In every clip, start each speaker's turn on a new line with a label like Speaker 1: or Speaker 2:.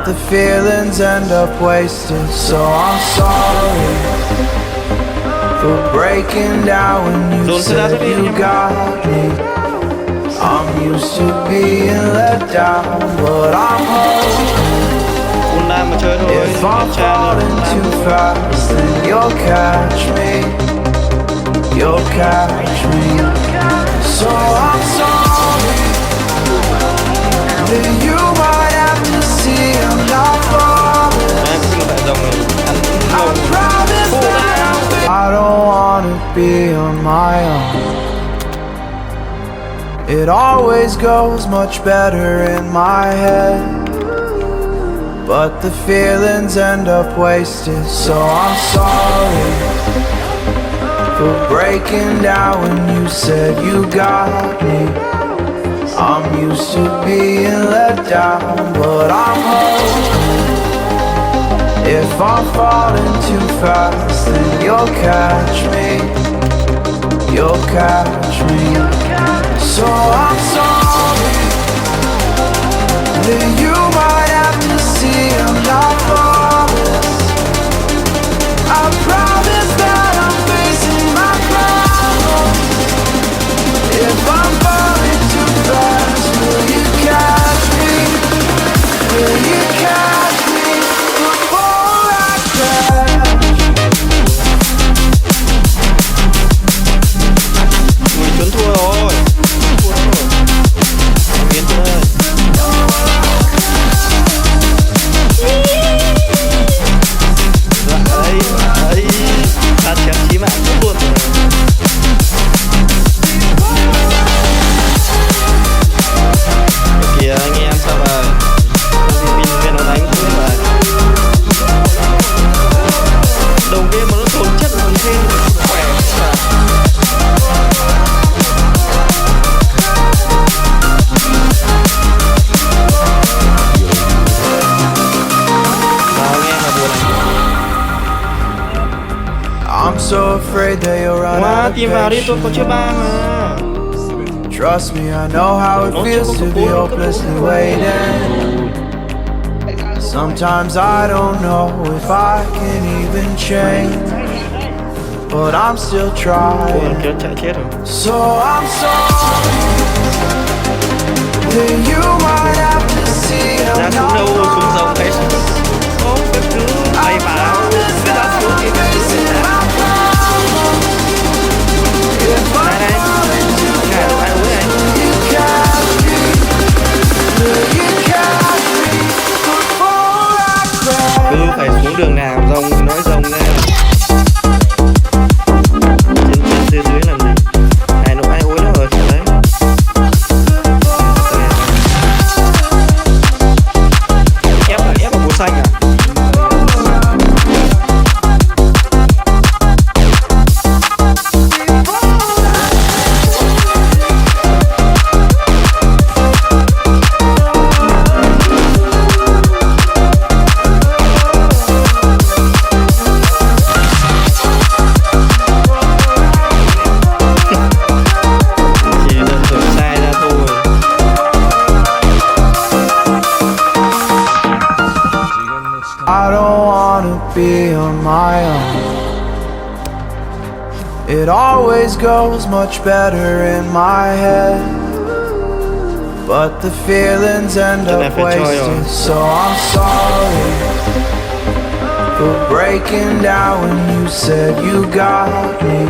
Speaker 1: the feelings end up wasted. So I'm sorry for breaking down when you said you got me. I'm used to being let down, but I'm hoping if I'm falling too fast, then you'll catch me. You'll catch me. So I'm sorry that you might have to see I'm not falling. I promise that I don't wanna be on my own. It always goes much better in my head, but the feelings end up wasted. So I'm sorry for breaking down when you said you got me. I'm used to being let down, but I'm hoping if I'm falling too fast, then you'll catch me. You'll catch me. So I'm sorry that you might have to see I'm not flawless. I promise that I'm facing my problems. If I'm falling too fast, will you catch me? Will you catch me before I crash?
Speaker 2: Mình trốn thua rồi. Biến ơi. Đấy, ta chém chí mạng rất luôn. Kìa anh em sao mà viên nó đánh không biết rồi. Đầu game mà nó tồn chất còn thêm khỏe mà.
Speaker 1: I'm so afraid that you'll run out of
Speaker 2: Tìm vào đi, tôi có chiếc ba mà.
Speaker 1: Trust me, I know how it feels to be hopelessly waiting. Sometimes I don't know if I can even change, but I'm still trying. So I'm sorry that you might have to see I'm not wrong. I promise that I'm facing my problems. If I'm falling too fast, will you catch me? Will you catch me before I crash?
Speaker 2: Cứ phải xuống đường nào rồng nói rồng ra. Trên dưới làm gì? Ai nụ ai ối nó ở chỗ đấy. Ép vào bố xanh à?
Speaker 1: I don't wanna be on my own. It always goes much better in my head, but the feelings end up wasted. So I'm sorry for breaking down when you said you got me.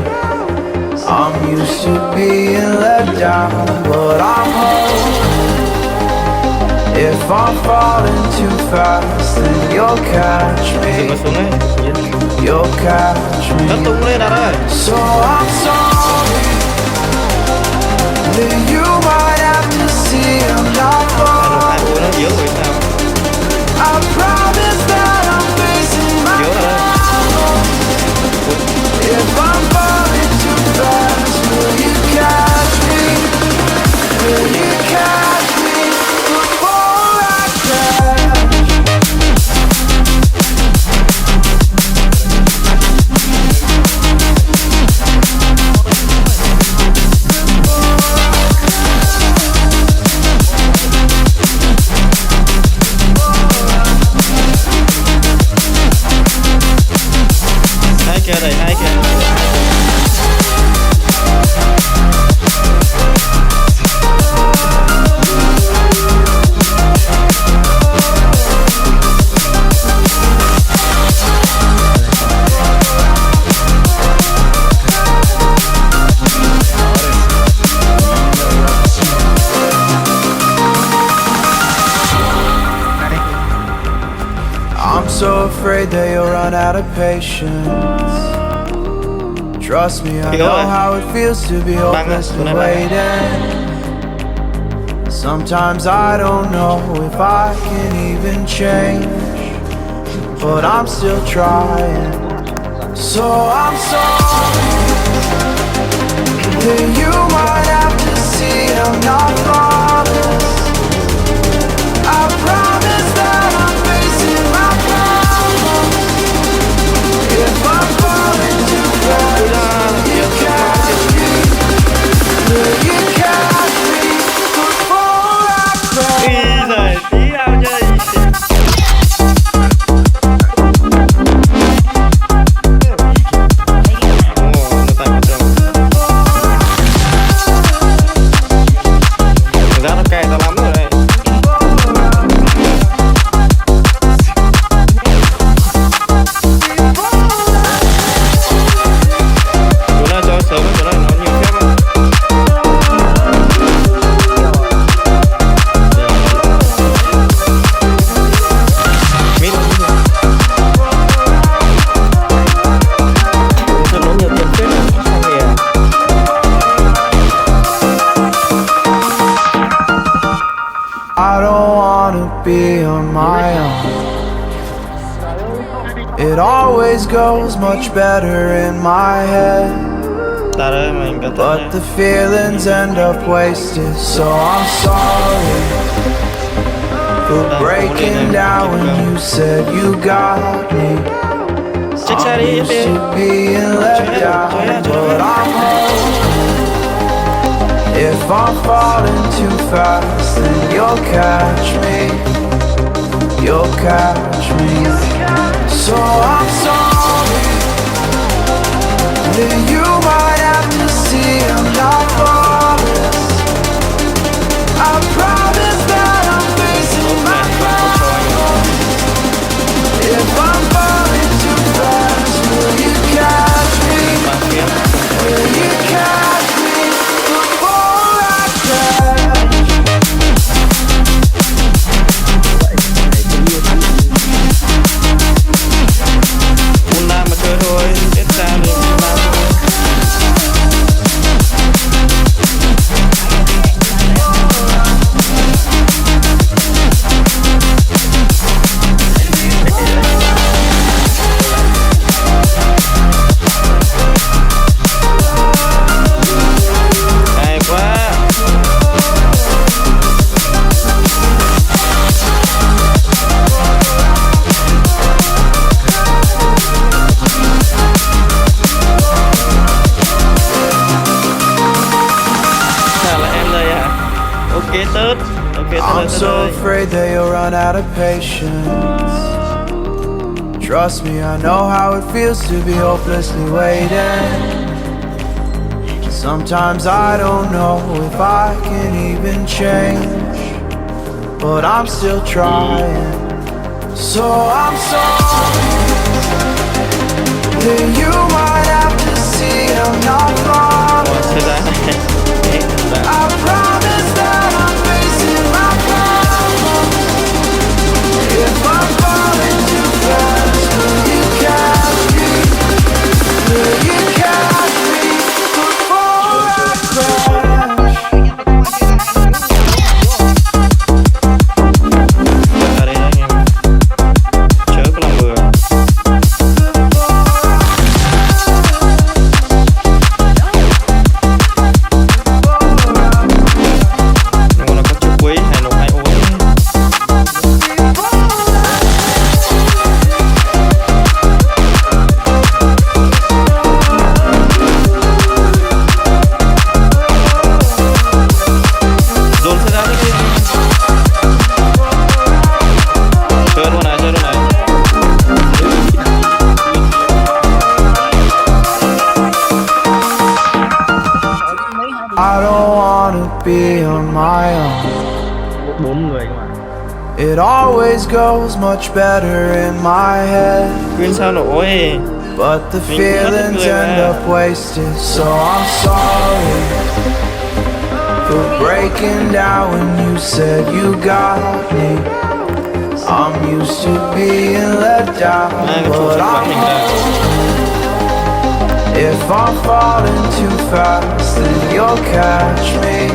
Speaker 1: I'm used to being let down, but I'm hoping if I'm falling too fast, then you'll catch me. You'll catch me. So I'm sorry that you might have to see I'm not falling. I promise that I'm facing my problems. If I'm falling too fast, will you catch me? Will you catch me before I crash?
Speaker 2: kìa, đẩy hai kìa.
Speaker 1: I'm so afraid that you'll run out of patience. Trust me, I know how it feels to be hopelessly waiting. Sometimes I don't know if I can even change, but I'm still trying. So I'm sorry that you might have to see I'm not flawless. I promise that I'm facing my problems. If I'm falling too fast, you catch me. Will you catch me before I crash?
Speaker 2: Ý giời, tí nào chơi. Giá nó cay tao lắm rồi đây. Chỗ này cho sớm, chỗ này nó nhiều phép á. Mít cho nó nhiều tiền phết á, không hề à.
Speaker 1: I don't wanna be on my own. It always goes much better in my head,
Speaker 2: Ta đây mình có
Speaker 1: but the feelings end up wasted. So I'm sorry for breaking down when you said you got me.
Speaker 2: Check xa đi,
Speaker 1: I'm used to being let down, but I'm hoping if I'm falling too fast, then you'll catch me. You'll catch me. So I'm sorry that you might have to see I'm not flawless. I promise that I'm facing my problems. If I'm falling too fast, will you catch me? Will you catch me before I crash?
Speaker 2: Buôn Nam mà chơi thôi, biết sao thì Buôn Nam thôi. Hay quá. Sao là em đây à? Ok tớt. Ok tớt
Speaker 1: I'm
Speaker 2: ơi, tớt
Speaker 1: so
Speaker 2: ơi.
Speaker 1: afraid that you'll run out of patience. Trust me, I know how it feels to be hopelessly waiting. Sometimes I don't know if I can even change, but I'm still trying. So I'm sorry that you might have to see I'm not flawless.
Speaker 2: Thời gian này.
Speaker 1: I promise that I'm facing my problems. If I'm falling too fast, will you catch me? Will you catch me before I crash?
Speaker 2: Ở đây anh em. Chớ có lòng vừa.
Speaker 1: It always goes much better in my head,
Speaker 2: Quên sao nổi.
Speaker 1: but the feelings end up wasted. So I'm sorry for breaking down when you said you got me. I'm used to being let down, but I'm if I'm falling too fast, then you'll catch me.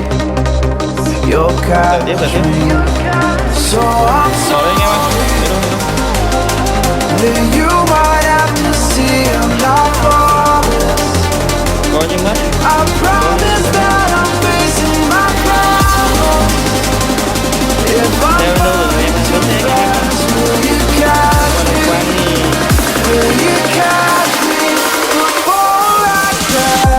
Speaker 1: You'll catch me. So I'm sorry that you might have to see I'm not flawless. I promise that I'm facing my problems. If I'm falling too fast, will you catch me? Will you catch me before I crash?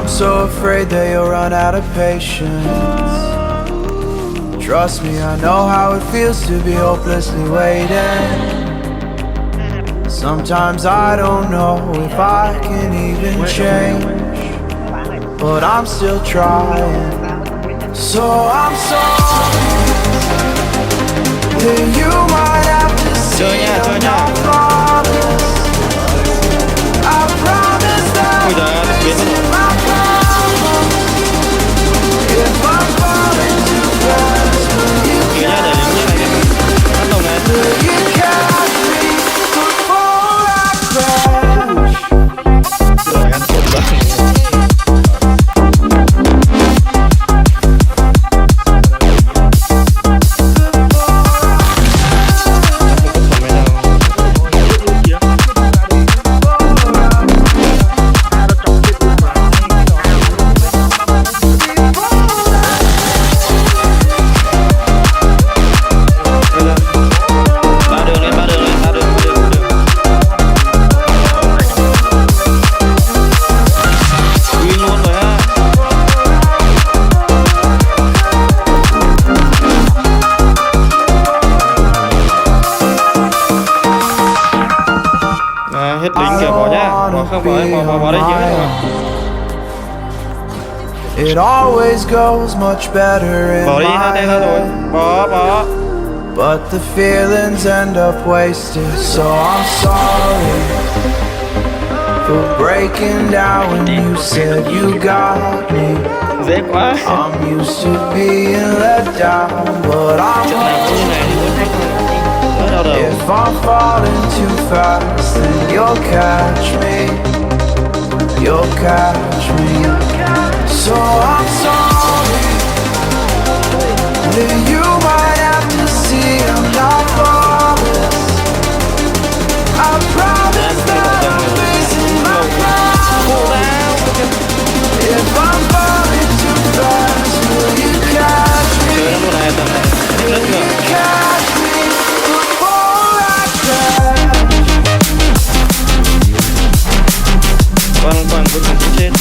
Speaker 1: So afraid that you'll run out of patience. Trust me, I know how it feels to be hopelessly waiting. Sometimes I don't know if I can even change, but I'm still trying. So I'm sorry that you might have to see I'm not flawless. I promise that I'm facing my problems. If I'm falling too fast, will you catch me before I crash? It always goes much better in my head, but the feelings end up wasted. So I'm sorry for breaking down when you said you got me. I'm used to being let down, but I'm if I'm falling too fast, then you'll catch me. You'll catch me. So I'm sorry that you might have to see I'm not flawless. I promise that I'm facing my problems. If I'm falling too fast, will you catch me? Will you catch me before I crash?
Speaker 2: Quan cuối cùng trên.